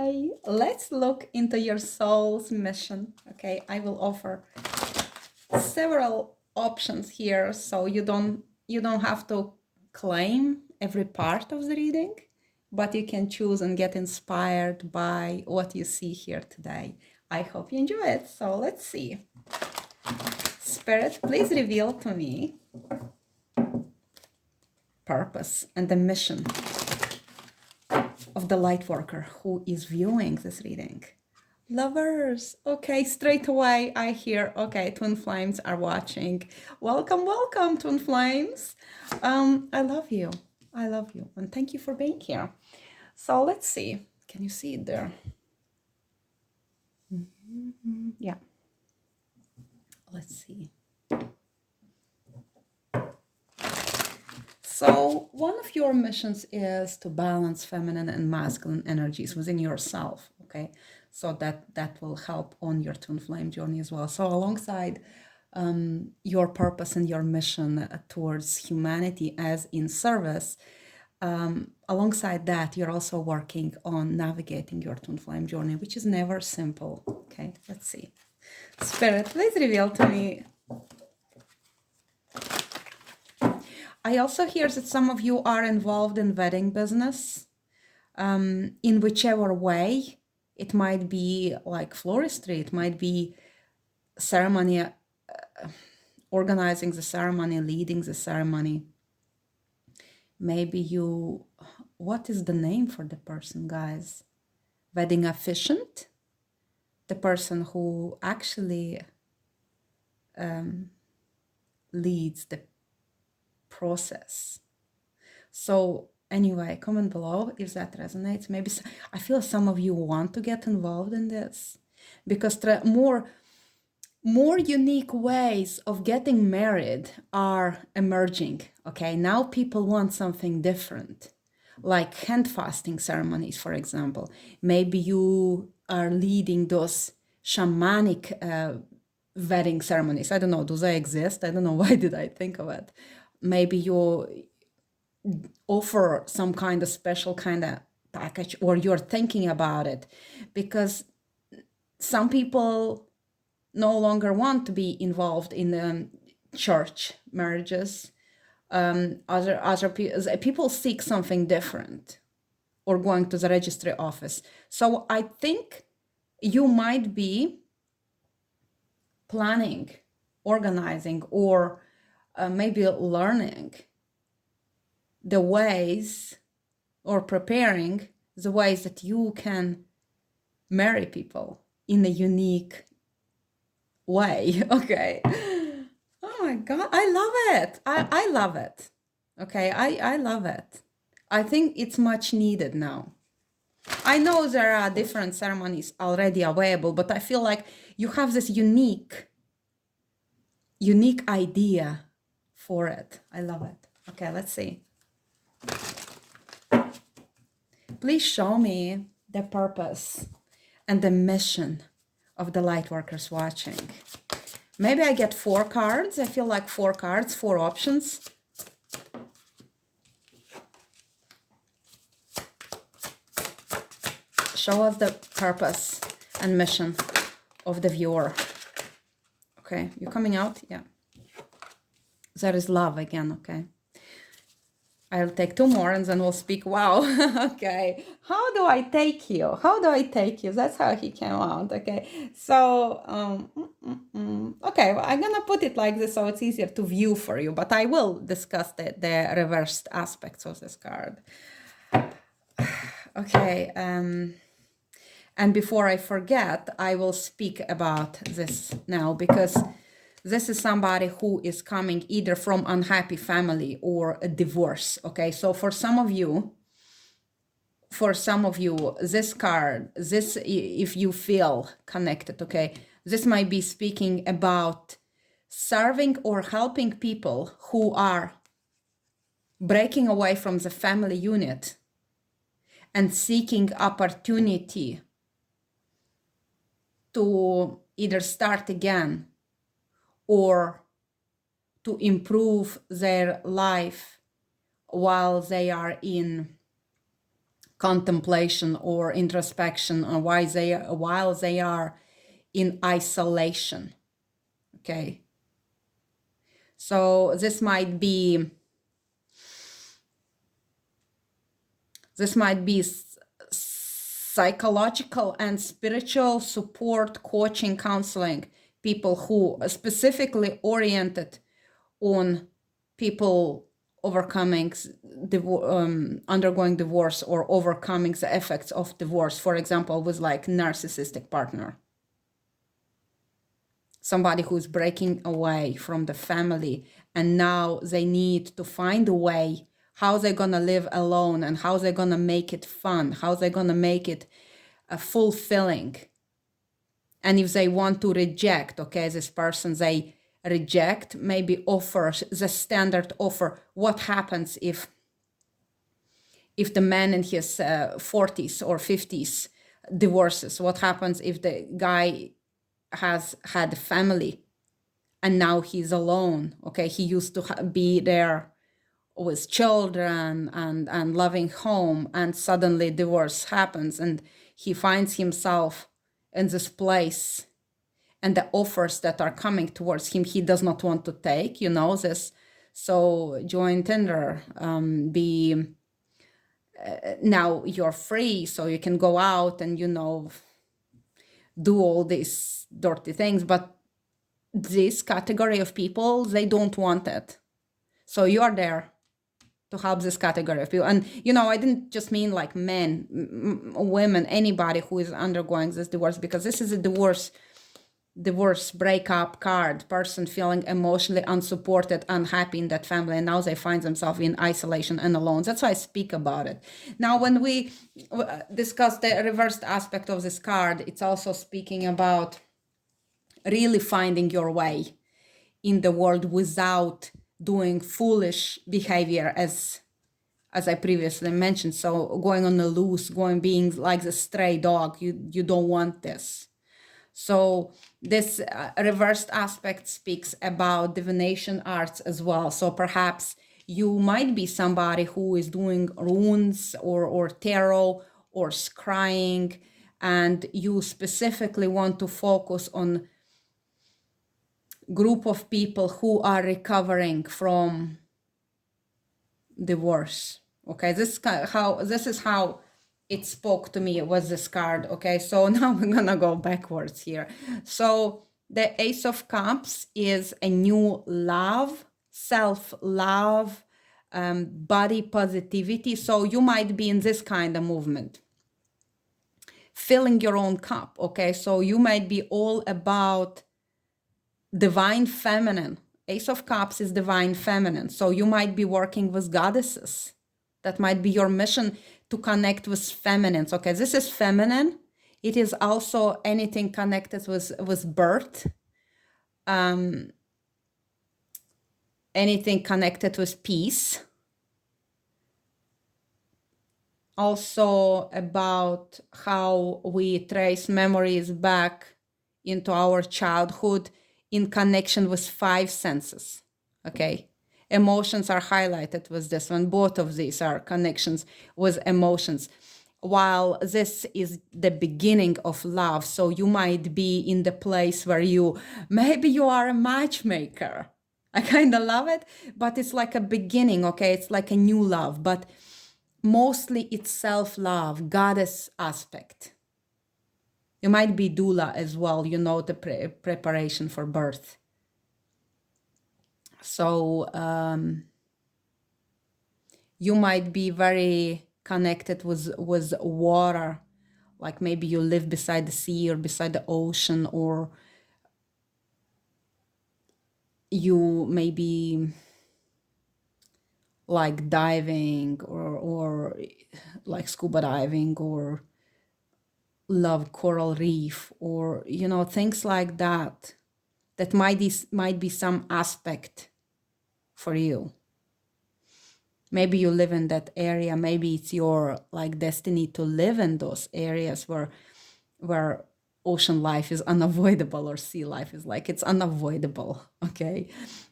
Okay, let's look into your soul's mission. Okay, I will offer several options here, so you don't have to claim every part of the reading, but you can choose and get inspired by what you see here today. I hope you enjoy it. So let's see. Spirit, please reveal to me purpose and the mission of the Lightworker who is viewing this reading. Lovers, okay, straight away I hear, okay, Twin Flames are watching. Welcome, welcome, Twin Flames. I love you, and thank you for being here. So let's see, can you see it there? Yeah, let's see. So one of your missions is to balance feminine and masculine energies within yourself, okay? So that will help on your twin flame journey as well. So alongside your purpose and your mission towards humanity as in service, alongside that, you're also working on navigating your twin flame journey, which is never simple, okay? Let's see. Spirit, please reveal to me. I also hear that some of you are involved in wedding business in whichever way. It might be like floristry, it might be ceremony, organizing the ceremony, leading the ceremony. Maybe you, what is the name for the person, guys? Wedding officiant? The person who actually leads the process. So anyway, comment below if that resonates. Maybe I feel some of you want to get involved in this because more unique ways of getting married are emerging. Okay, now people want something different, like hand fasting ceremonies, for example. Maybe you are leading those shamanic wedding ceremonies. I don't know, do they exist? I don't know, why did I think of it? Maybe you offer some kind of special kind of package, or you're thinking about it, because some people no longer want to be involved in the church marriages. Other people seek something different, or going to the registry office. So I think you might be planning, organizing, or maybe learning the ways, or preparing the ways that you can marry people in a unique way. Okay. Oh my God, I love it. I love it. Okay, I love it. I think it's much needed now. I know there are different ceremonies already available, but I feel like you have this unique idea for it. I love it. Okay, let's see. Please show me the purpose and the mission of the Lightworkers watching. Maybe I get 4 cards. I feel like 4 cards, 4 options. Show us the purpose and mission of the viewer. Okay, you coming out? Yeah. There is love again, okay. I'll take 2 more and then we'll speak. Wow. Okay. How do I take you? How do I take you? That's how he came out. Okay. So, okay. Well, I'm going to put it like this so it's easier to view for you, but I will discuss the reversed aspects of this card. Okay. And before I forget, I will speak about this now, because this is somebody who is coming either from unhappy family or a divorce. Okay, so for some of you, this card, this, if you feel connected, okay, this might be speaking about serving or helping people who are breaking away from the family unit and seeking opportunity to either start again or to improve their life while they are in contemplation or introspection, or while they are in isolation. Okay, so this might be psychological and spiritual support, coaching, counseling, people who are specifically oriented on people overcoming undergoing divorce or overcoming the effects of divorce, for example, with like narcissistic partner, somebody who's breaking away from the family, and now they need to find a way how they're gonna live alone, and how they're gonna make it fun, how they're gonna make it fulfilling. And if they want to reject, okay, this person, they reject, maybe offer the standard offer. What happens if the man in his 40s or 50s divorces? What happens if the guy has had a family and now he's alone? Okay, he used to be there with children and loving home, and suddenly divorce happens and he finds himself in this place, and the offers that are coming towards him he does not want to take, this. So join Tinder, now you're free, so you can go out and do all these dirty things. But this category of people, they don't want it, so you are there to help this category of people. And I didn't just mean like men, women, anybody who is undergoing this divorce, because this is a divorce breakup card, person feeling emotionally unsupported, unhappy in that family, and now they find themselves in isolation and alone. That's why I speak about it. Now, when we discuss the reversed aspect of this card, it's also speaking about really finding your way in the world without doing foolish behavior, as I previously mentioned. So going on the loose, being like the stray dog, you don't want this. So this reversed aspect speaks about divination arts as well. So perhaps you might be somebody who is doing runes or tarot or scrying, and you specifically want to focus on group of people who are recovering from divorce. Okay, this is how it spoke to me, was this card. Okay, so now we're gonna go backwards here. So the Ace of Cups is a new love, self-love, body positivity. So you might be in this kind of movement, filling your own cup. Okay, so you might be all about divine feminine. Ace of Cups is divine feminine. So you might be working with goddesses. That might be your mission, to connect with feminines. Okay, this is feminine. It is also anything connected with birth, anything connected with peace. Also about how we trace memories back into our childhood in connection with 5 senses. Okay, emotions are highlighted with this one. Both of these are connections with emotions, while this is the beginning of love. So you might be in the place where maybe you are a matchmaker. I kind of love it, but it's like a beginning. Okay, it's like a new love, but mostly it's self-love, goddess aspect. You might be doula as well, the preparation for birth. So you might be very connected with water, like maybe you live beside the sea or beside the ocean, or you maybe like diving or like scuba diving, or love coral reef, or things like that. That might be some aspect for you. Maybe you live in that area. Maybe it's your like destiny to live in those areas where ocean life is unavoidable, or sea life is like it's unavoidable. Okay,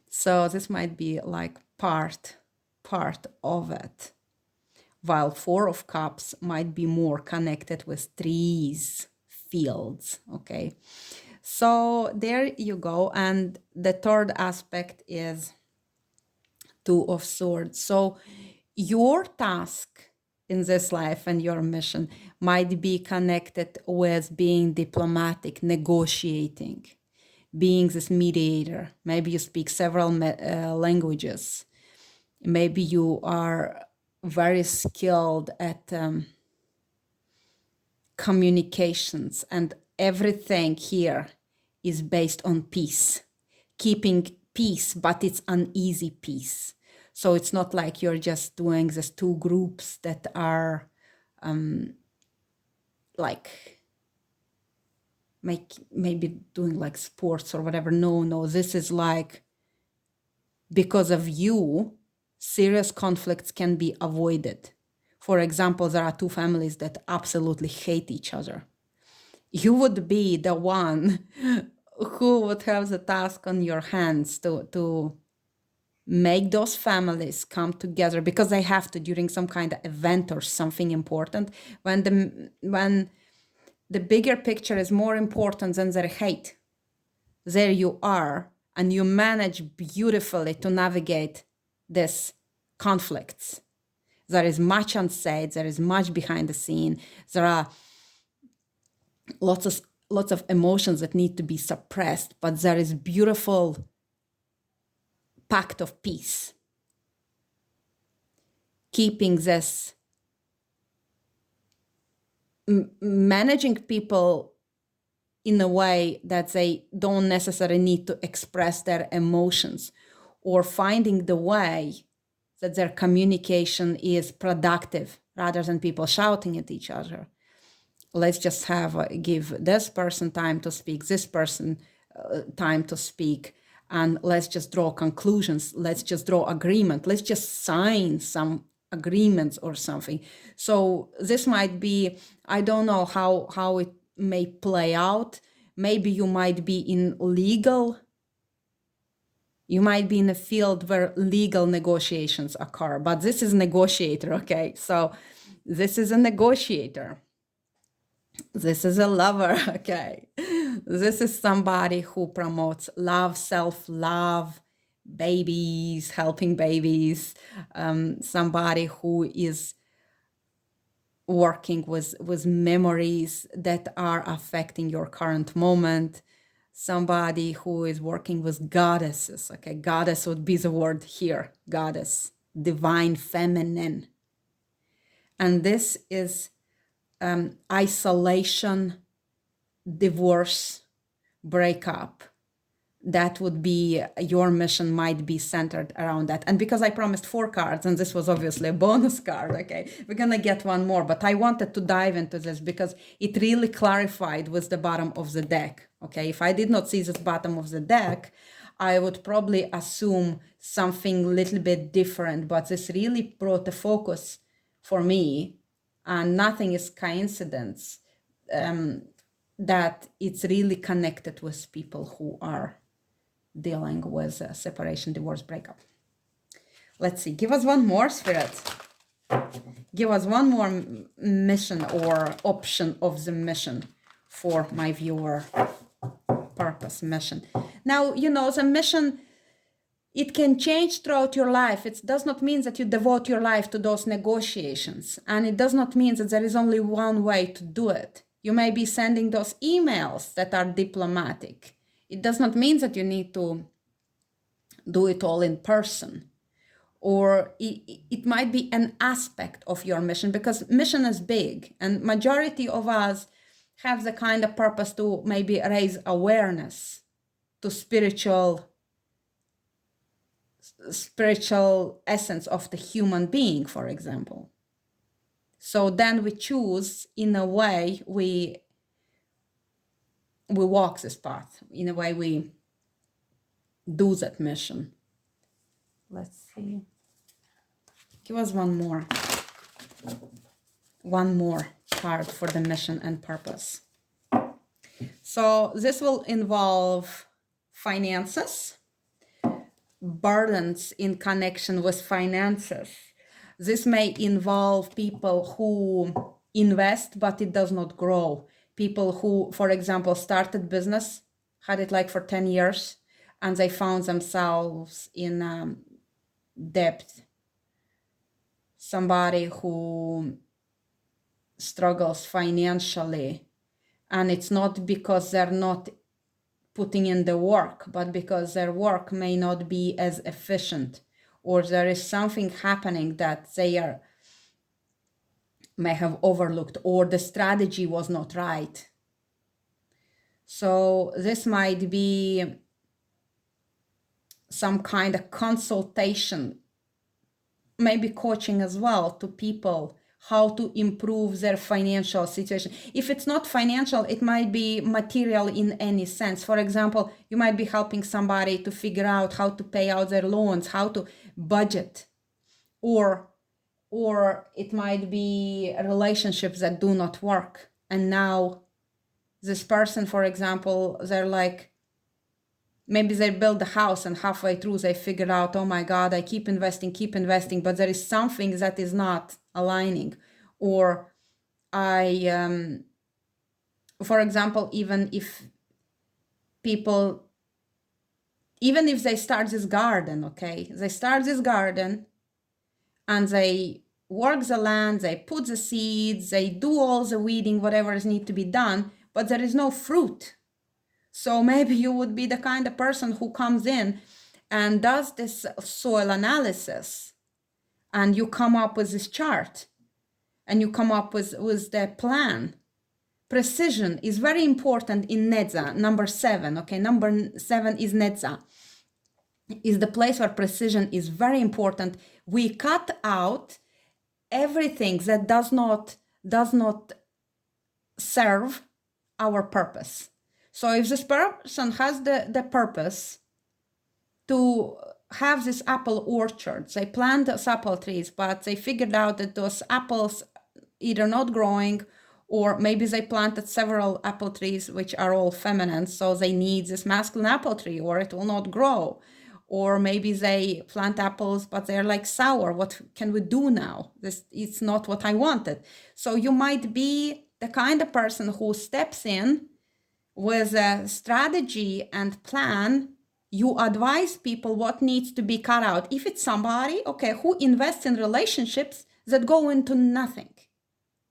so this might be like part of it. while Four of Cups might be more connected with trees, fields, okay? So there you go. And the third aspect is Two of Swords. So your task in this life and your mission might be connected with being diplomatic, negotiating, being this mediator. Maybe you speak several languages. Maybe you are very skilled at communications, and everything here is based on peace, keeping peace, but it's uneasy peace. So it's not like you're just doing these two groups that are like maybe doing like sports or whatever. No, this is like, because of you, serious conflicts can be avoided. For example, there are two families that absolutely hate each other. You would be the one who would have the task on your hands to make those families come together, because they have to during some kind of event or something important, when the bigger picture is more important than their hate. There you are, and you manage beautifully to navigate this conflicts. There is much unsaid, there is much behind the scene, there are lots of emotions that need to be suppressed, but there is beautiful pact of peace, keeping this, managing people in a way that they don't necessarily need to express their emotions, or finding the way that their communication is productive rather than people shouting at each other. Let's just give this person time to speak, this person time to speak, and let's just draw conclusions. Let's just draw agreement. Let's just sign some agreements or something. So this might be, I don't know how it may play out. Maybe you might be in legal. You might be in a field where legal negotiations occur, but this is negotiator, okay? So this is a negotiator. This is a lover, okay? This is somebody who promotes love, self-love, babies, helping babies, somebody who is working with memories that are affecting your current moment, somebody who is working with goddesses, okay? Goddess would be the word here, goddess, divine feminine. And this is isolation, divorce, breakup. That would be, your mission might be centered around that. And because I promised 4 cards, and this was obviously a bonus card, okay, we're gonna get one more, but I wanted to dive into this because it really clarified with the bottom of the deck, okay? If I did not see this bottom of the deck, I would probably assume something a little bit different, but this really brought a focus for me, and nothing is coincidence, that it's really connected with people who are dealing with separation, divorce, breakup. Let's see, give us one more, Spirit. Give us one more mission or option of the mission for my viewer. Purpose, mission. Now, you know, the mission, it can change throughout your life. It does not mean that you devote your life to those negotiations. And it does not mean that there is only one way to do it. You may be sending those emails that are diplomatic. It does not mean that you need to do it all in person. Or it might be an aspect of your mission, because mission is big. And majority of us have the kind of purpose to maybe raise awareness to spiritual essence of the human being, for example. So then we choose, in a way, we walk this path. In a way, we do that mission. Let's see. Give us one more. One more card for the mission and purpose. So this will involve finances, burdens in connection with finances, This may involve people who invest, but it does not grow. People who, for example, started business, had it like for 10 years, and they found themselves in debt. Somebody who struggles financially, and it's not because they're not putting in the work, but because their work may not be as efficient, or there is something happening that they may have overlooked, or the strategy was not right. So this might be some kind of consultation, maybe coaching as well, to people how to improve their financial situation. If it's not financial, it might be material in any sense. For example, you might be helping somebody to figure out how to pay out their loans, how to budget, or it might be relationships that do not work. And now this person, for example, they're like, maybe they build a house and halfway through they figured out, oh my God, I keep investing, but there is something that is not aligning. Or for example, even if they start this garden, okay, they start this garden and they work the land, they put the seeds, they do all the weeding, whatever is need to be done, but there is no fruit. So maybe you would be the kind of person who comes in and does this soil analysis, and you come up with this chart, and you come up with the plan. Precision is very important in Netza, number 7, okay? Number 7 is Netza, is the place where precision is very important. We cut out everything that does not serve our purpose. So if this person has the purpose to have this apple orchard, they plant those apple trees, but they figured out that those apples either not growing, or maybe they planted several apple trees which are all feminine, so they need this masculine apple tree or it will not grow. Or maybe they plant apples, but they're like sour. What can we do now? It's not what I wanted. So you might be the kind of person who steps in with a strategy and plan. You advise people what needs to be cut out. If it's somebody, okay, who invests in relationships that go into nothing.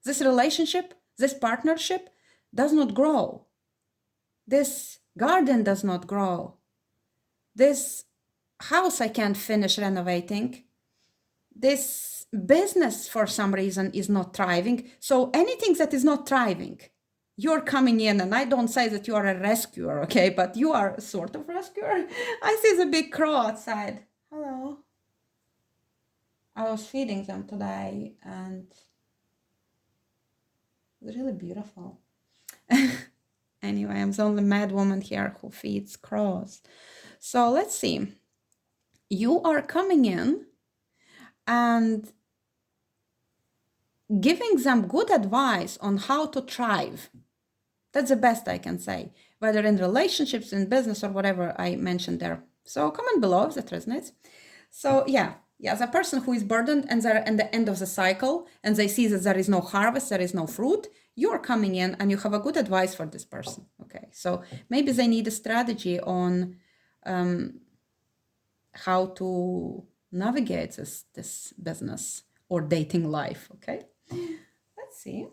This relationship, this partnership does not grow. This garden does not grow. This house I can't finish renovating. This business for some reason is not thriving. So anything that is not thriving, you're coming in, and I don't say that you are a rescuer, okay, but you are sort of rescuer. I see the big crow outside. Hello. I was feeding them today, and it's really beautiful. Anyway, I'm the only mad woman here who feeds crows. So let's see. You are coming in and giving them good advice on how to thrive. That's the best I can say, whether in relationships, in business, or whatever I mentioned there. So comment below if that resonates. So yeah, the person who is burdened and they're at the end of the cycle and they see that there is no harvest, there is no fruit, you're coming in and you have a good advice for this person. Okay, so maybe they need a strategy on how to navigate this business or dating life. Okay, let's see.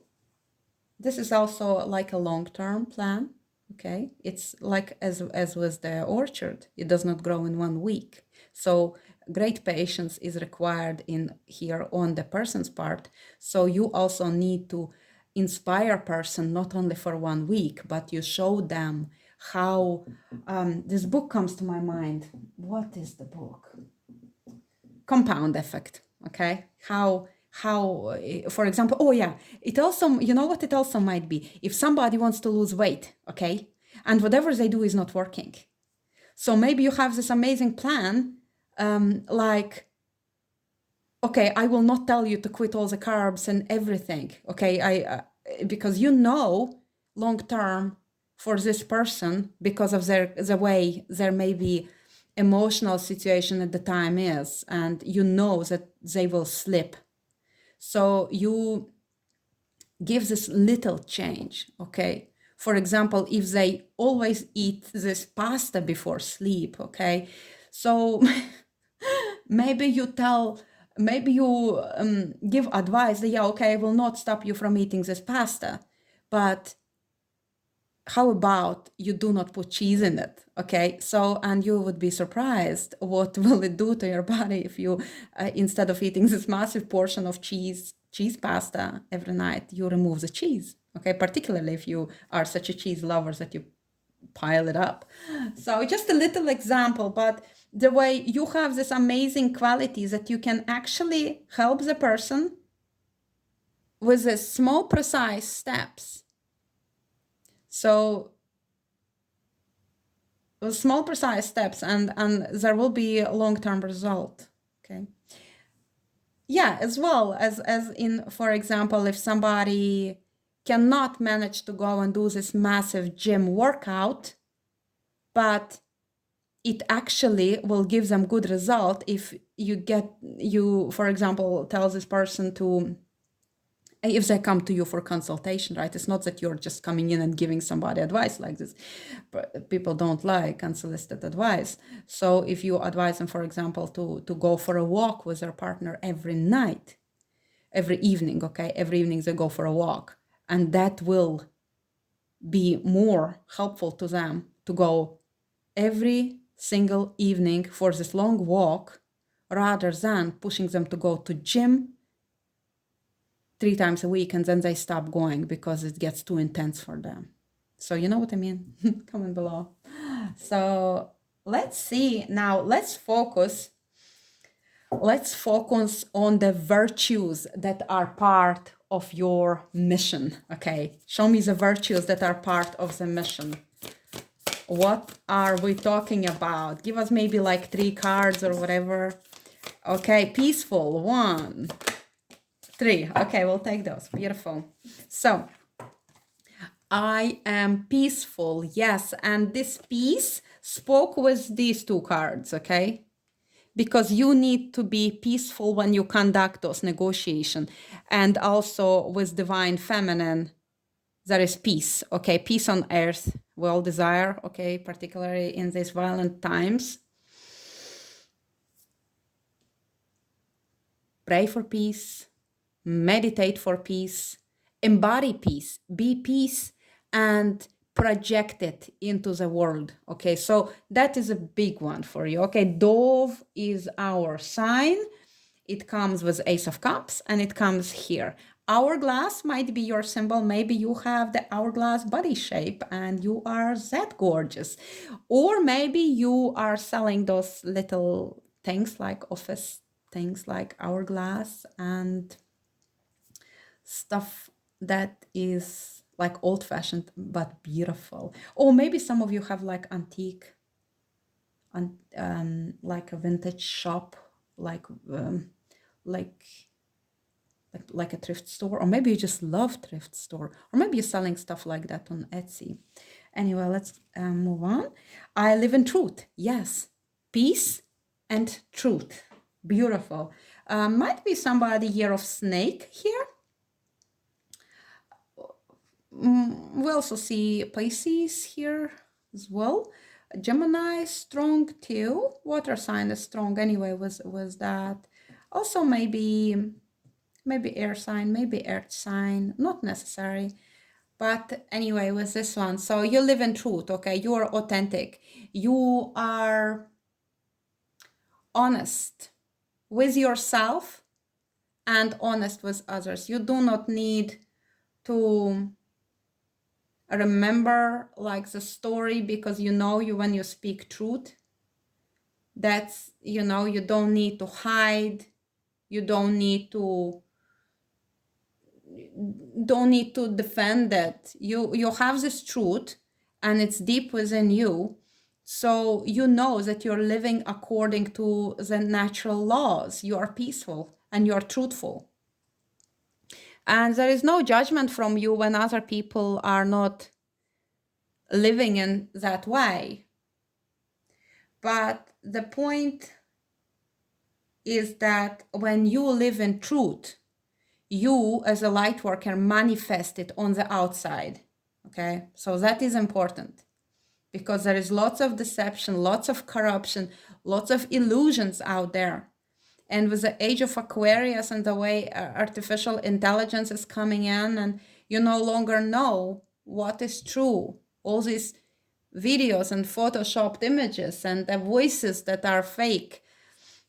This is also like a long-term plan. Okay, it's like as with the orchard, it does not grow in 1 week. So great patience is required in here on the person's part. So you also need to inspire a person not only for 1 week, but you show them how this book comes to my mind. What is the book? Compound effect. Okay, how for example, oh yeah, it also, you know what it also might be, if somebody wants to lose weight, okay, and whatever they do is not working. So maybe you have this amazing plan, like, okay, I will not tell you to quit all the carbs and everything, okay, because you know long term for this person, because of the way they're maybe emotional situation at the time is, and you know that they will slip. So you give this little change, okay? For example, if they always eat this pasta before sleep, okay? So maybe you give advice that, yeah, okay, I will not stop you from eating this pasta, but how about you do not put cheese in it, okay? So, and you would be surprised what will it do to your body if you, instead of eating this massive portion of cheese pasta every night, you remove the cheese, okay? Particularly if you are such a cheese lover that you pile it up. So just a little example, but the way you have this amazing quality that you can actually help the person with the small, precise steps. So small, precise steps, and there will be a long-term result, okay? Yeah, as well as in, for example, if somebody cannot manage to go and do this massive gym workout, but it actually will give them good result if you, for example, tell this person to, if they come to you for consultation, right? It's not that you're just coming in and giving somebody advice like this. But people don't like unsolicited advice. So if you advise them, for example, to go for a walk with their partner every night, every evening, okay? Every evening they go for a walk. And that will be more helpful to them to go every single evening for this long walk rather than pushing them to go to gym 3 times a week and then they stop going because it gets too intense for them. So you know what I mean? Comment below. So let's see now, let's focus on the virtues that are part of your mission. Okay, show me the virtues that are part of the mission. What are we talking about? Give us maybe like 3 cards or whatever. Okay, peaceful, 1, 3. Okay, we'll take those. Beautiful. So I am peaceful. Yes, and this peace spoke with these 2 cards, okay? Because you need to be peaceful when you conduct those negotiations. And also with divine feminine, there is peace, okay? Peace on earth we all desire, okay? Particularly in these violent times. Pray for peace, meditate for peace, embody peace, be peace, and project it into the world, okay? So that is a big one for you, okay? Dove is our sign. It comes with Ace of Cups, and it comes here. Hourglass might be your symbol. Maybe you have the hourglass body shape and you are that gorgeous. Or maybe you are selling those little things like office things like hourglass and stuff that is like old-fashioned but beautiful. Or maybe some of you have like antique, like a vintage shop, like a thrift store, or maybe you just love thrift store, or maybe you're selling stuff like that on Etsy. Anyway, let's move on. I live in truth. Yes, peace and truth. Beautiful. Might be somebody year of snake here. We also see Pisces here as well. Gemini, strong too. Water sign is strong anyway, was that. Also maybe air sign, maybe earth sign, not necessary. But anyway, with this one, so you live in truth, okay? You are authentic. You are honest with yourself and honest with others. You do not need to remember like the story because you when you speak truth, that's, you don't need to hide. You don't need to defend that. You have this truth and it's deep within you. So you know that you're living according to the natural laws. You are peaceful and you're truthful. And there is no judgment from you when other people are not living in that way. But the point is that when you live in truth, you as a light worker manifest it on the outside. Okay, so that is important, because there is lots of deception, lots of corruption, lots of illusions out there. And with the age of Aquarius and the way artificial intelligence is coming in, and you no longer know what is true, all these videos and photoshopped images and the voices that are fake.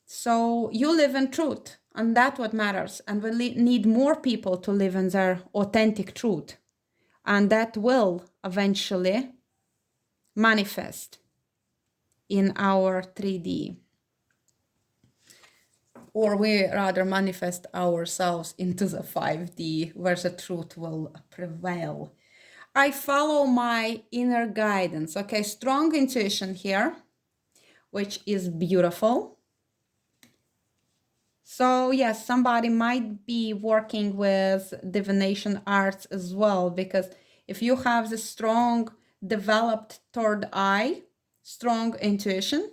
So you live in truth, and that's what matters. And we need more people to live in their authentic truth. And that will eventually manifest in our 3D. Or we rather manifest ourselves into the 5D, where the truth will prevail. I follow my inner guidance. Okay, strong intuition here, which is beautiful. So yes, somebody might be working with divination arts as well, because if you have the strong developed third eye, strong intuition,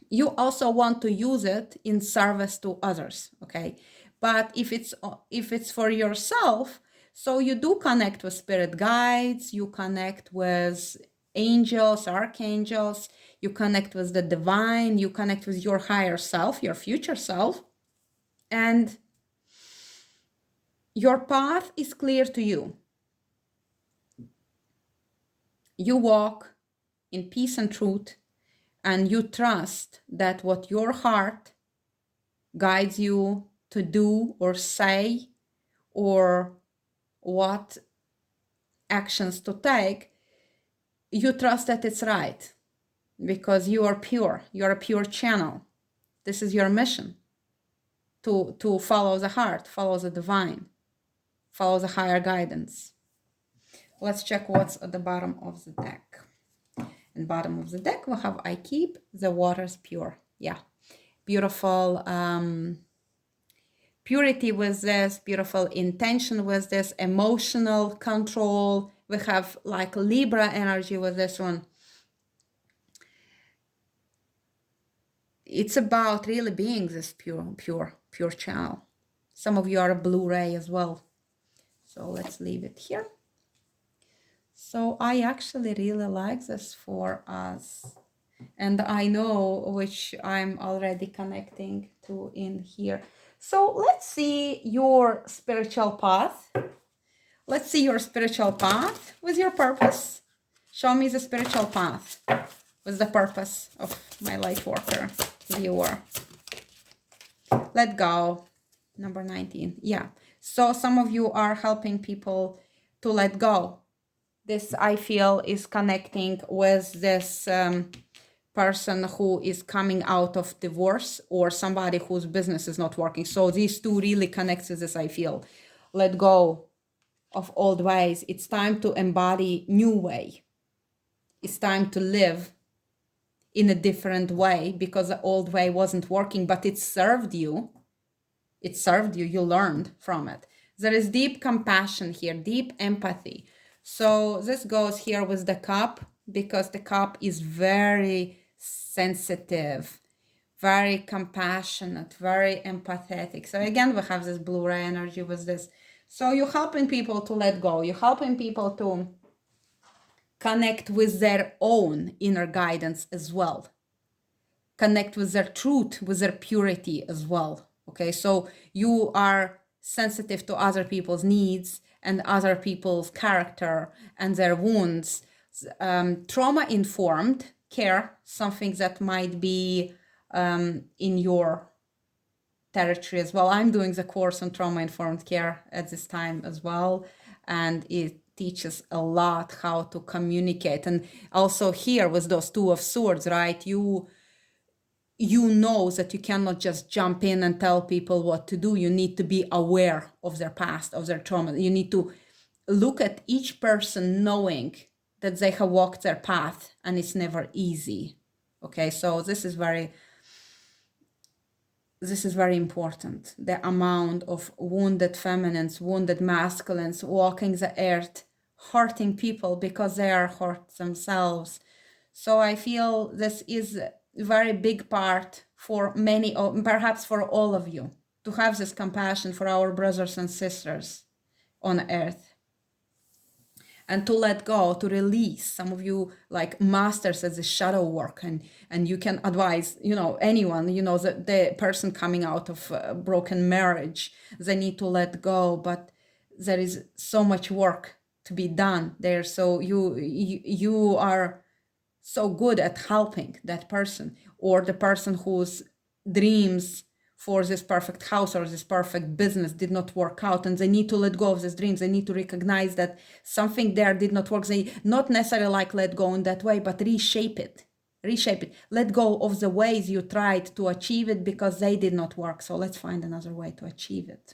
you also want to use it in service to others, okay? But if it's for yourself, so you do connect with spirit guides, you connect with angels, archangels, you connect with the divine, you connect with your higher self, your future self, and your path is clear to you. You walk in peace and truth, and you trust that what your heart guides you to do or say, or what actions to take, you trust that it's right, because you are pure. You're a pure channel. This is your mission, to follow the heart, follow the divine, follow the higher guidance. Let's check what's at the bottom of the deck. And bottom of the deck we have, I keep the waters pure. Yeah, beautiful purity with this, beautiful intention with this, emotional control. We have like Libra energy with this one. It's about really being this pure channel. Some of you are a Blu-ray as well. So let's leave it here. So I actually really like this for us. And I know which I'm already connecting to in here. So let's see your spiritual path. Let's see your spiritual path with your purpose. Show me the spiritual path with the purpose of my Lightworker viewer. Let go. Number 19. Yeah. So some of you are helping people to let go. This, I feel, is connecting with this person who is coming out of divorce, or somebody whose business is not working. So these two really connect to this, I feel. Let go of old ways. It's time to embody new way. It's time to live in a different way, because the old way wasn't working, but it served you. It served you. You learned from it. There is deep compassion here, deep empathy. So this goes here with the cup, because the cup is very sensitive, very compassionate, very empathetic. So again, we have this Blu-ray energy with this. So you're helping people to let go. You're helping people to connect with their own inner guidance as well. Connect with their truth, with their purity as well. Okay, so you are sensitive to other people's needs and other people's character and their wounds. Trauma-informed care, something that might be in your territory as well. I'm doing the course on trauma-informed care at this time as well, and it teaches a lot how to communicate. And also here with those Two of Swords, right? You know that you cannot just jump in and tell people what to do. You need to be aware of their past, of their trauma. You need to look at each person knowing that they have walked their path, and it's never easy. Okay, so this is very important. The amount of wounded feminines, wounded masculines walking the earth, hurting people because they are hurt themselves. So I feel this is a very big part for many, or perhaps for all of you, to have this compassion for our brothers and sisters on earth, and to let go, to release. Some of you like masters at the shadow work, and you can advise, anyone, the person coming out of a broken marriage, they need to let go, but there is so much work to be done there. So you are so good at helping that person, or the person whose dreams for this perfect house or this perfect business did not work out, and they need to let go of these dreams. They need to recognize that something there did not work. They not necessarily like let go in that way, but reshape it. Let go of the ways you tried to achieve it because they did not work. So let's find another way to achieve it.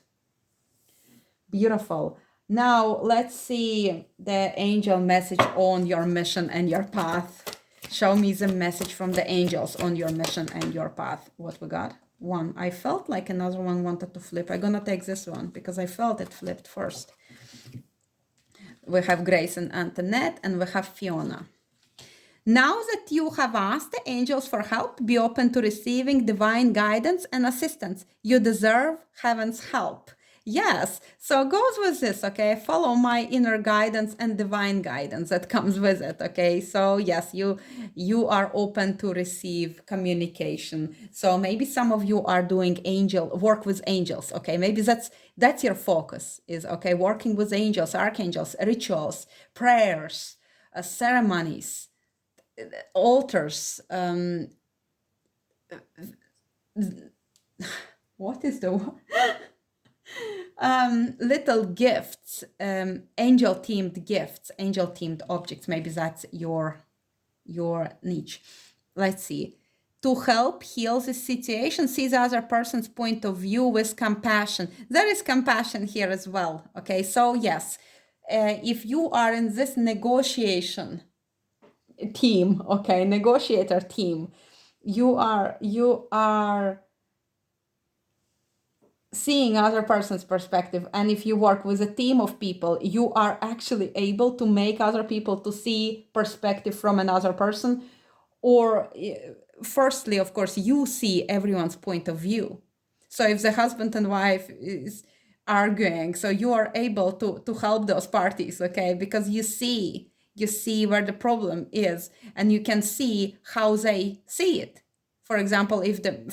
Beautiful. Now let's see the angel message on your mission and your path. Show me the message from the angels on your mission and your path. What we got? One. I felt like another one wanted to flip. I'm gonna take this one because I felt it flipped first. We have Grace and Antoinette, and we have Fiona. Now that you have asked the angels for help, be open to receiving divine guidance and assistance. You deserve heaven's help. Yes, so it goes with this, okay? Follow my inner guidance and divine guidance that comes with it, okay? So yes, you are open to receive communication. So maybe some of you are doing work with angels, okay? Maybe that's your focus is, okay, working with angels, archangels, rituals, prayers, ceremonies, altars, what is the little gifts, angel themed gifts, angel themed objects. Maybe that's your niche. Let's see. To help heal the situation, see the other person's point of view with compassion. There is compassion here as well. Okay, so yes, if you are in this negotiation team, okay, negotiator team, you are seeing other person's perspective, and if you work with a team of people, you are actually able to make other people to see perspective from another person, or firstly, of course, you see everyone's point of view. So if the husband and wife is arguing, so you are able to help those parties, okay, because you see where the problem is, and you can see how they see it. For example, if the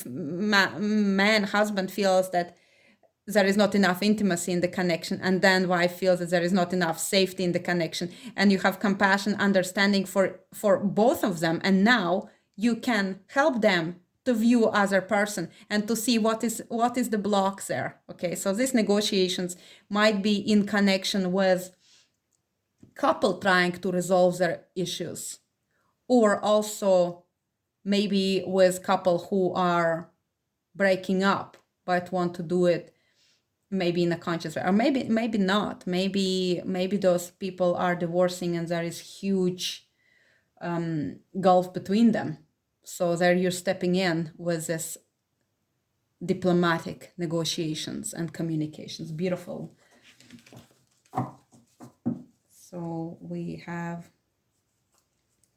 husband feels that there is not enough intimacy in the connection, and then wife feels that there is not enough safety in the connection, and you have compassion, understanding for both of them, and now you can help them to view other person and to see what is the blocks there. Okay, so these negotiations might be in connection with couple trying to resolve their issues, or also maybe with couple who are breaking up but want to do it maybe in a conscious way, or maybe not. Maybe those people are divorcing and there is huge gulf between them. So there you're stepping in with this diplomatic negotiations and communications. Beautiful. So we have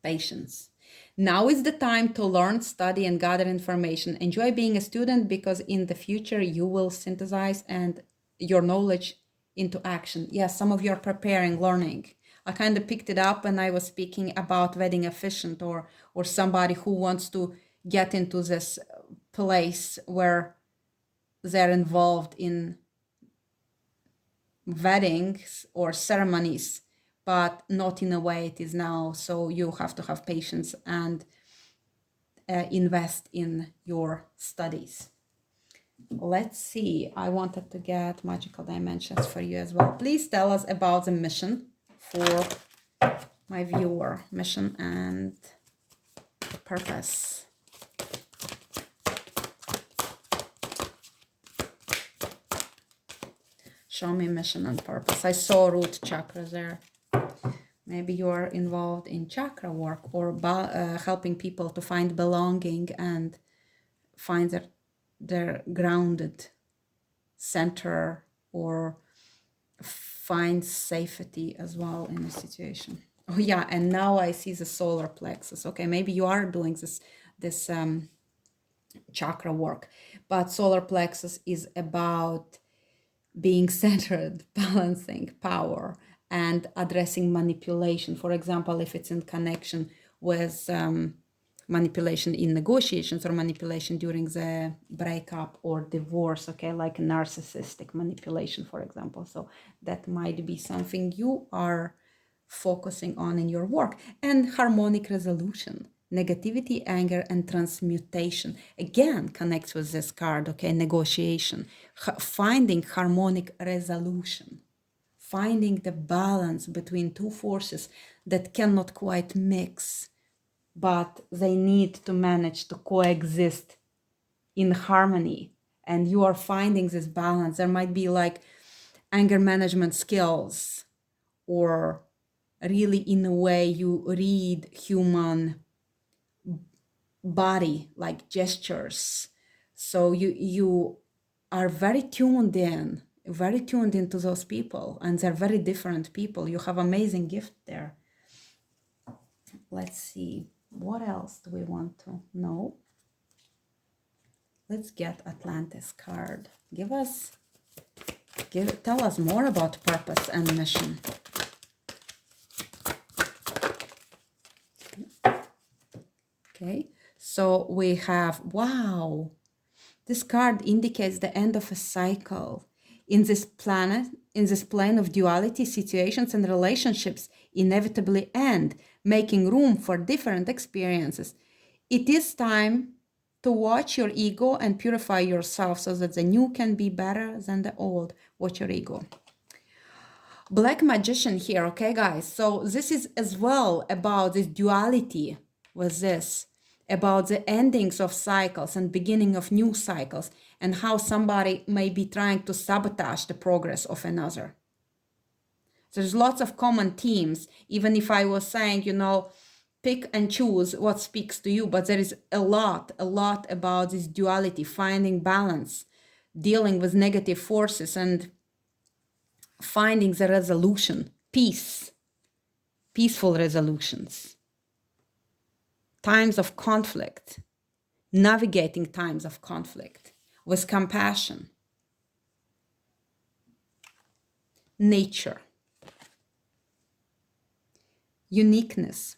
patience. Now is the time to learn, study, and gather information. Enjoy being a student, because in the future you will synthesize and your knowledge into action. Yes, some of you are preparing, learning. I kind of picked it up when I was speaking about wedding officiant, or somebody who wants to get into this place where they're involved in weddings or ceremonies, but not in a way it is now. So you have to have patience and invest in your studies. Let's see. I wanted to get magical dimensions for you as well. Please tell us about the mission for my viewer. Mission and purpose. Show me mission and purpose. I saw root chakra there. Maybe you are involved in chakra work, or helping people to find belonging and find their grounded center, or find safety as well in a situation. Oh yeah, and now I see the solar plexus. Okay, maybe you are doing this chakra work, but solar plexus is about being centered, balancing power, and addressing manipulation. For example, if it's in connection with manipulation in negotiations or manipulation during the breakup or divorce, okay, like narcissistic manipulation, for example. So that might be something you are focusing on in your work. And harmonic resolution, negativity, anger, and transmutation again connects with this card, okay, negotiation, finding harmonic resolution, finding the balance between two forces that cannot quite mix, but they need to manage to coexist in harmony. And you are finding this balance. There might be like anger management skills, or really in a way you read human body, like gestures. So you are very tuned into those people, and they're very different people. You have amazing gift there. Let's see, what else do we want to know? Let's get Atlantis card. Tell us more about purpose and mission. Okay, so we have, wow, this card indicates the end of a cycle. In this plane of duality, situations and relationships inevitably end, making room for different experiences. It is time to watch your ego and purify yourself so that the new can be better than the old. Watch your ego. Black magician here, okay, guys? So this is as well about this duality with this, about the endings of cycles and beginning of new cycles, and how somebody may be trying to sabotage the progress of another. There's lots of common themes, even if I was saying, pick and choose what speaks to you, but there is a lot about this duality, finding balance, dealing with negative forces, and finding the resolution, peaceful resolutions, times of conflict, navigating times of conflict with compassion, nature, uniqueness.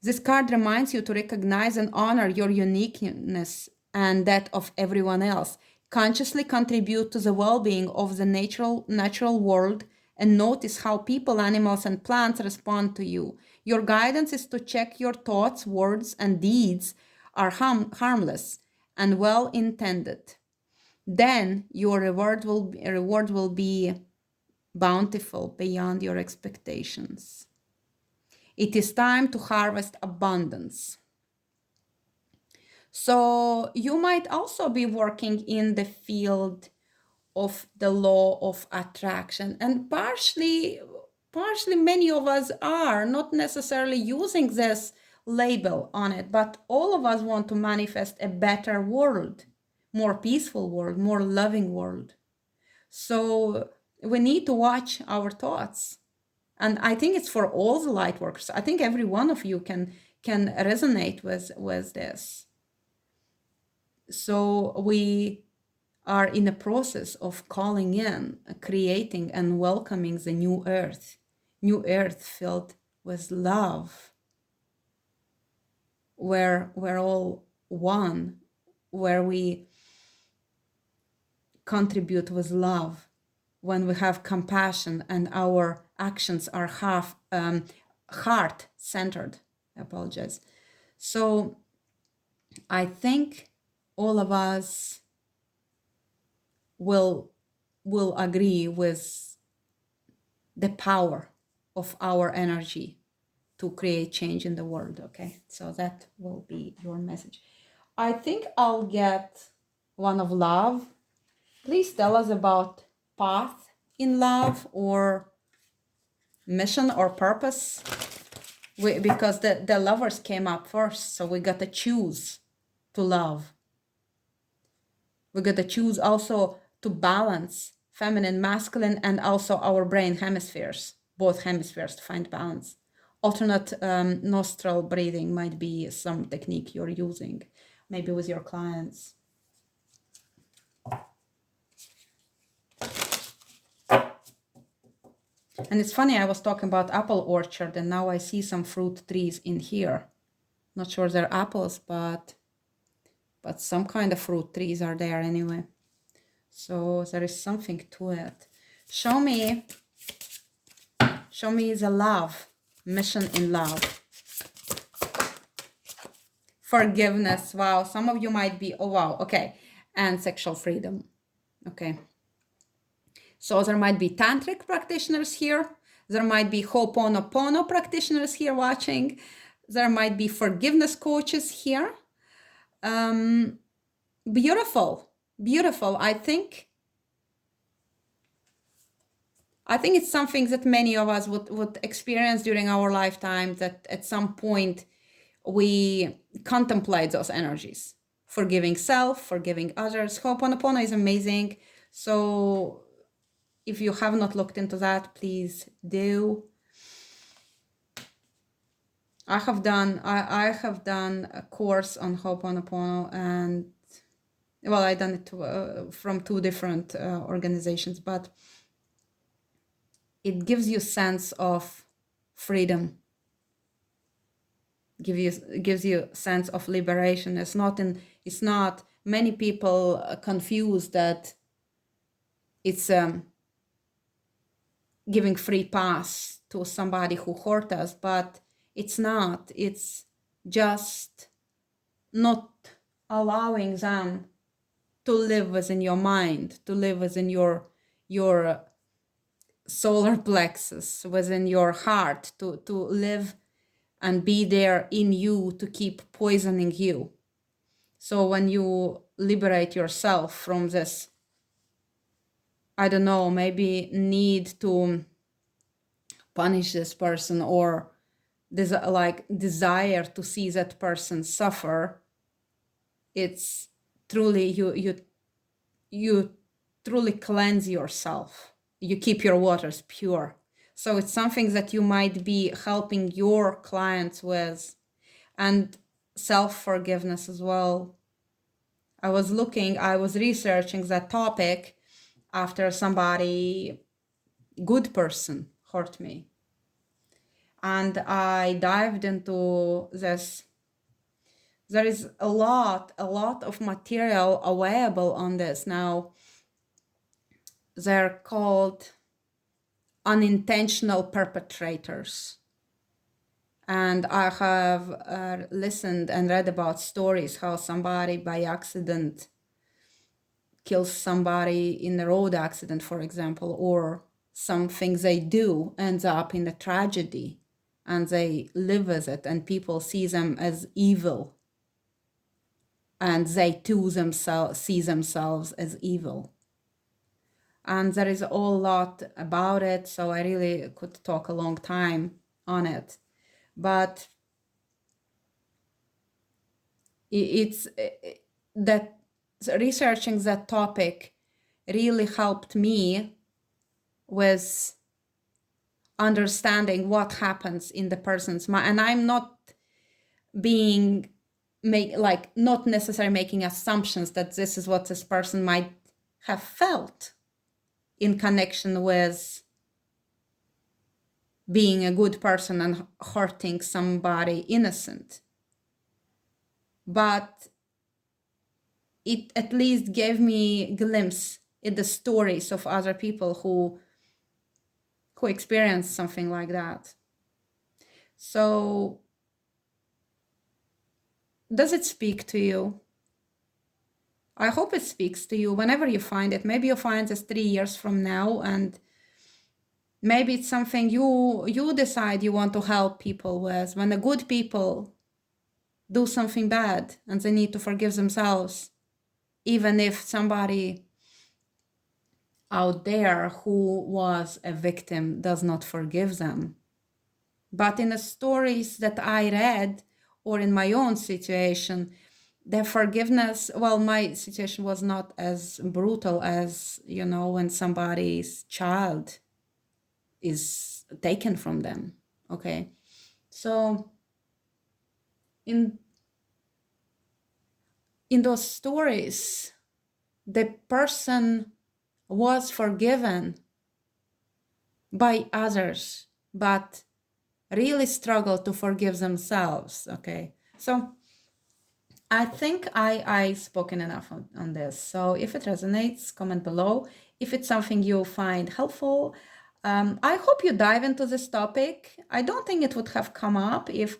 This card reminds you to recognize and honor your uniqueness and that of everyone else. Consciously contribute to the well-being of the natural world, and notice how people, animals, and plants respond to you. Your guidance is to check your thoughts, words, and deeds are harmless and well-intended. Then your reward will be bountiful beyond your expectations. It is time to harvest abundance. So you might also be working in the field of the law of attraction, and partially many of us are not necessarily using this label on it, but all of us want to manifest a better world, more peaceful world, more loving world. So we need to watch our thoughts. And I think it's for all the light workers. I think every one of you can resonate with this. So we are in a process of calling in, creating and welcoming the new earth filled with love, where we're all one, where we contribute with love, when we have compassion and our actions are heart-centered. I apologize. So I think all of us will agree with the power of our energy to create change in the world, okay? So that will be your message. I think I'll get one of love. Please tell us about path in love or mission or purpose. Because the lovers came up first, so we got to choose to love. We got to choose also to balance feminine, masculine, and also our brain hemispheres, both hemispheres, to find balance. alternate nostril breathing might be some technique you're using, maybe with your clients. And it's funny, I was talking about apple orchard and now I see some fruit trees in here. Not sure they're apples, but some kind of fruit trees are there anyway. So there is something to it. Show me the love, mission in love. Forgiveness, wow, some of you might be, oh wow, okay. And sexual freedom, okay. So there might be tantric practitioners here. There might be Ho'oponopono practitioners here watching. There might be forgiveness coaches here. Beautiful, beautiful. I think it's something that many of us would experience during our lifetime, that at some point we contemplate those energies. Forgiving self, forgiving others. Ho'oponopono is amazing. So if you have not looked into that, please do. I have done a course on Ho'oponopono, and well, I done it from 2 different organizations, but it gives you sense of freedom. Gives you sense of liberation. It's not many people confuse that it's giving free pass to somebody who hurt us, but it's not. It's just not allowing them to live within your mind, to live within your solar plexus, within your heart, to live and be there in you, to keep poisoning you. So when you liberate yourself from this, I don't know, maybe need to punish this person, or this like desire to see that person suffer, it's truly you truly cleanse yourself. You keep your waters pure. So it's something that you might be helping your clients with. And self-forgiveness as well. I was researching that topic after somebody, good person, hurt me. And I dived into this. There is a lot of material available on this. Now, they're called unintentional perpetrators. And I have listened and read about stories how somebody by accident kills somebody in a road accident, for example, or something they do ends up in a tragedy and they live with it and people see them as evil. And they too see themselves as evil. And there is a whole lot about it, so I really could talk a long time on it. But it's that researching that topic really helped me with understanding what happens in the person's mind. And I'm not not necessarily making assumptions that this is what this person might have felt in connection with being a good person and hurting somebody innocent. But it at least gave me a glimpse in the stories of other people who experienced something like that. So does it speak to you? I hope it speaks to you whenever you find it. Maybe you find this 3 years from now, and maybe it's something you decide you want to help people with. When the good people do something bad and they need to forgive themselves, even if somebody out there who was a victim does not forgive them. But in the stories that I read, or in my own situation, the forgiveness, well, my situation was not as brutal as, when somebody's child is taken from them, okay? So in those stories, the person was forgiven by others, but really struggle to forgive themselves. Okay, so I think I've spoken enough on this. So if it resonates, comment below. If it's something you find helpful, I hope you dive into this topic. I don't think it would have come up if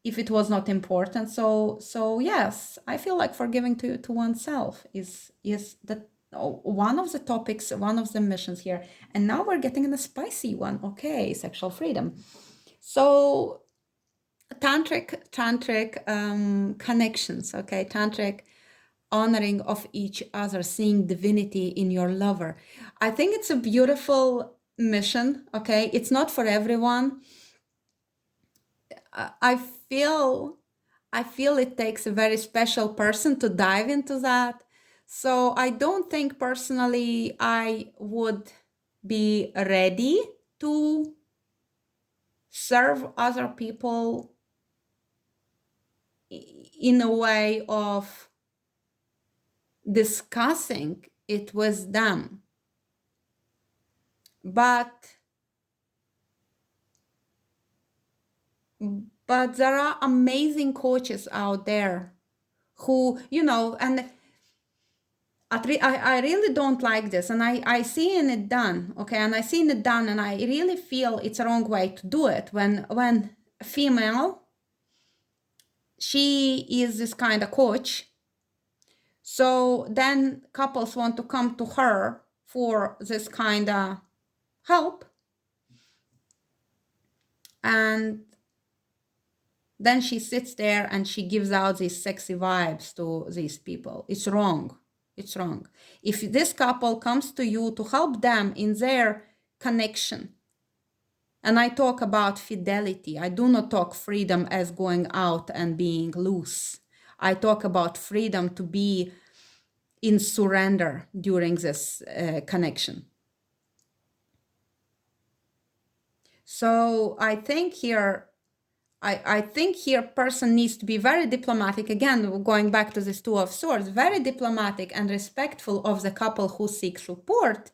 it was not important. So yes, I feel like forgiving to oneself is that one of the topics, one of the missions here. And now we're getting in a spicy one. Okay, sexual freedom. So tantric connections. Okay, tantric honoring of each other, seeing divinity in your lover. I think it's a beautiful mission. Okay, it's not for everyone. I feel it takes a very special person to dive into that. So I don't think personally I would be ready to serve other people in a way of discussing it with them. But there are amazing coaches out there who, and I really don't like this, and I seen it done, okay, and I seen it done, and I really feel it's a wrong way to do it. When a female, she is this kind of coach, so then couples want to come to her for this kind of help, and then she sits there and she gives out these sexy vibes to these people. It's wrong. It's wrong. If this couple comes to you to help them in their connection, and I talk about fidelity, I do not talk freedom as going out and being loose. I talk about freedom to be in surrender during this connection. So I think here, person needs to be very diplomatic. Again, going back to this Two of Swords, very diplomatic and respectful of the couple who seeks support.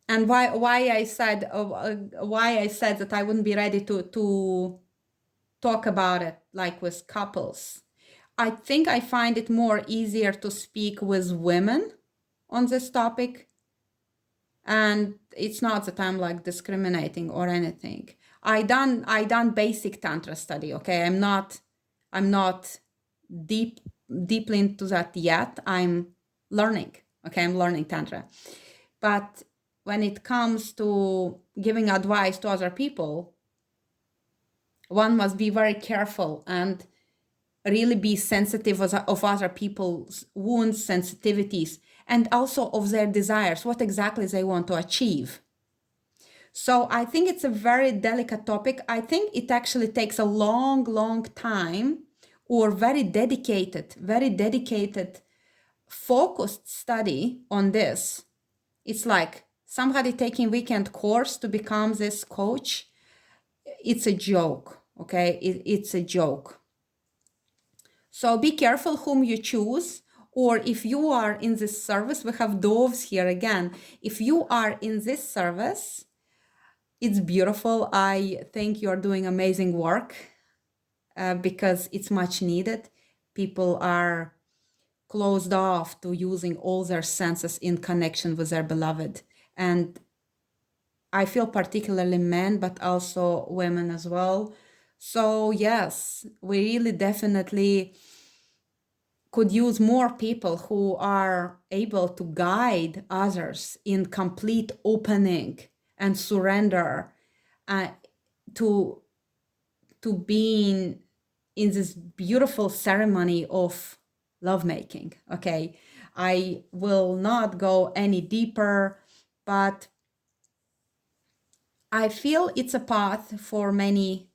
And why I said that I wouldn't be ready to talk about it like with couples. I think I find it more easier to speak with women on this topic. And it's not that I'm like discriminating or anything. I done basic tantra study. Okay, I'm not deeply into that yet. I'm learning. Okay, I'm learning tantra. But when it comes to giving advice to other people, one must be very careful and really be sensitive of other people's wounds, sensitivities, and also of their desires, what exactly they want to achieve. So I think it's a very delicate topic. I think it actually takes a long time, or very dedicated, focused study on this. It's like somebody taking weekend course to become this coach. It's a joke, okay? It's a joke. So be careful whom you choose, or if you are in this service, we have doves here again. If you are in this service, it's beautiful. I think you're doing amazing work because it's much needed. People are closed off to using all their senses in connection with their beloved. And I feel particularly men, but also women as well. So yes, we really definitely could use more people who are able to guide others in complete opening and surrender to being in this beautiful ceremony of lovemaking. Okay, I will not go any deeper, but I feel it's a path for many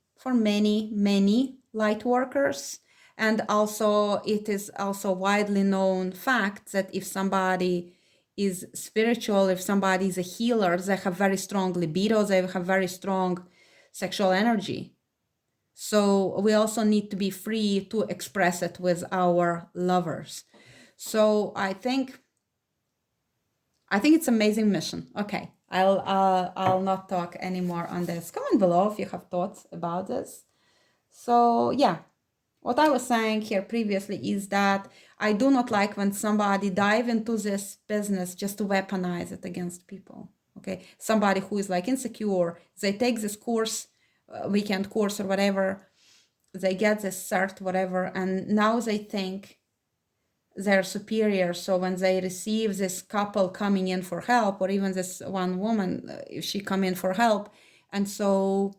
light workers. And also it is also widely known fact that if somebody is spiritual, if somebody is a healer, they have very strong libido, they have very strong sexual energy. So we also need to be free to express it with our lovers. So I think it's amazing mission. Okay, I'll not talk anymore on this. Comment below if you have thoughts about this. So yeah, what I was saying here previously is that I do not like when somebody dive into this business just to weaponize it against people. Okay, somebody who is like insecure, they take this course, weekend course or whatever, they get this cert, whatever, and now they think they're superior. So when they receive this couple coming in for help, or even this one woman, if she come in for help, and so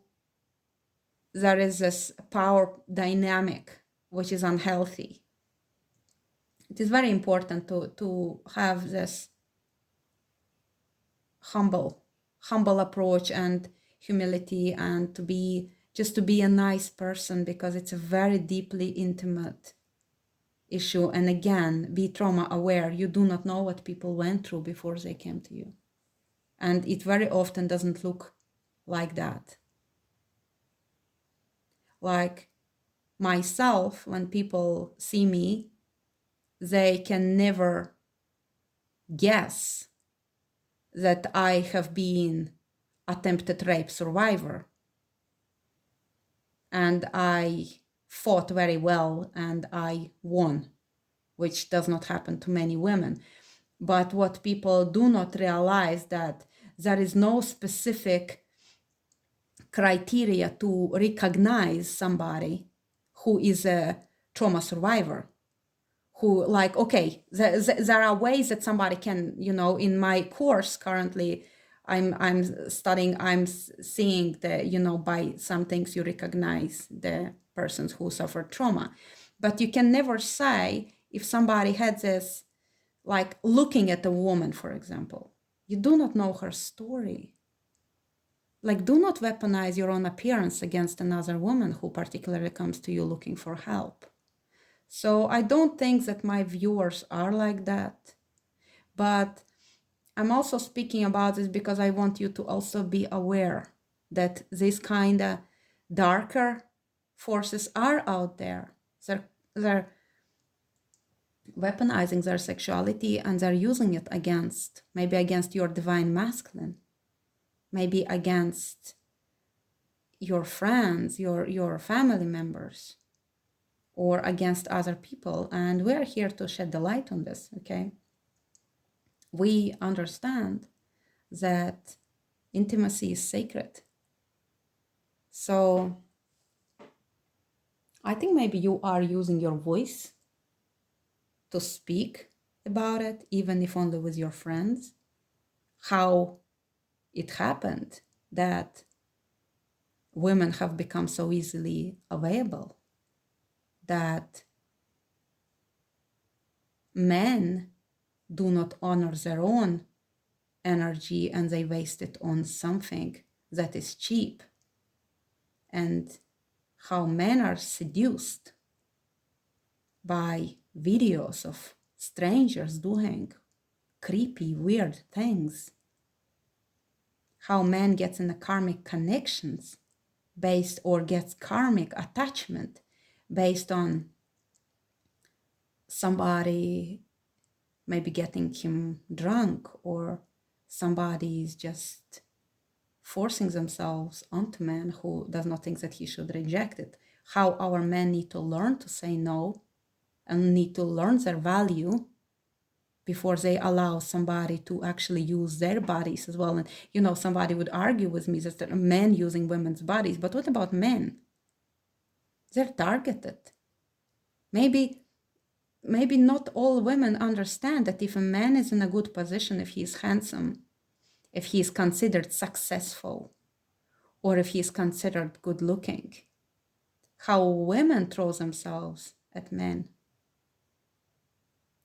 there is this power dynamic which is unhealthy. It is very important to have this humble approach and humility, and to be a nice person, because it's a very deeply intimate issue. And again, be trauma aware. You do not know what people went through before they came to you, and it very often doesn't look like that. Like myself, when people see me, they can never guess that I have been attempted rape survivor, and I fought very well and I won, which does not happen to many women. But what people do not realize, that there is no specific criteria to recognize somebody who is a trauma survivor, who, like, okay, there are ways that somebody can, in my course currently, I'm studying, I'm seeing that, by some things you recognize the persons who suffered trauma. But you can never say if somebody had this, like looking at a woman, for example, you do not know her story. Like, do not weaponize your own appearance against another woman who particularly comes to you looking for help. So I don't think that my viewers are like that. But I'm also speaking about this because I want you to also be aware that these kind of darker forces are out there. They're weaponizing their sexuality, and they're using it maybe against your divine masculine, maybe against your friends, your family members, or against other people. And we're here to shed the light on this, okay? We understand that intimacy is sacred. So I think maybe you are using your voice to speak about it, even if only with your friends, how it happened that women have become so easily available, that men do not honor their own energy and they waste it on something that is cheap, and how men are seduced by videos of strangers doing creepy, weird things, how man gets in a karmic connections based, or gets karmic attachment based on somebody maybe getting him drunk, or somebody is just forcing themselves onto man who does not think that he should reject it. How our men need to learn to say no and need to learn their value before they allow somebody to actually use their bodies as well. And somebody would argue with me that there are men using women's bodies, but what about men? They're targeted. Maybe not all women understand that if a man is in a good position, if he is handsome, if he is considered successful, or if he is considered good looking, how women throw themselves at men.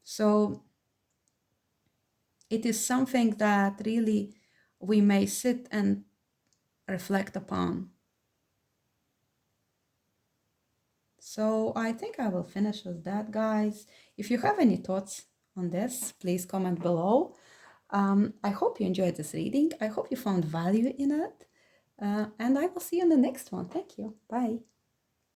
So it is something that really we may sit and reflect upon. So I think I will finish with that, guys. If you have any thoughts on this, please comment below. I hope you enjoyed this reading. I hope you found value in it. And I will see you in the next one. Thank you. Bye.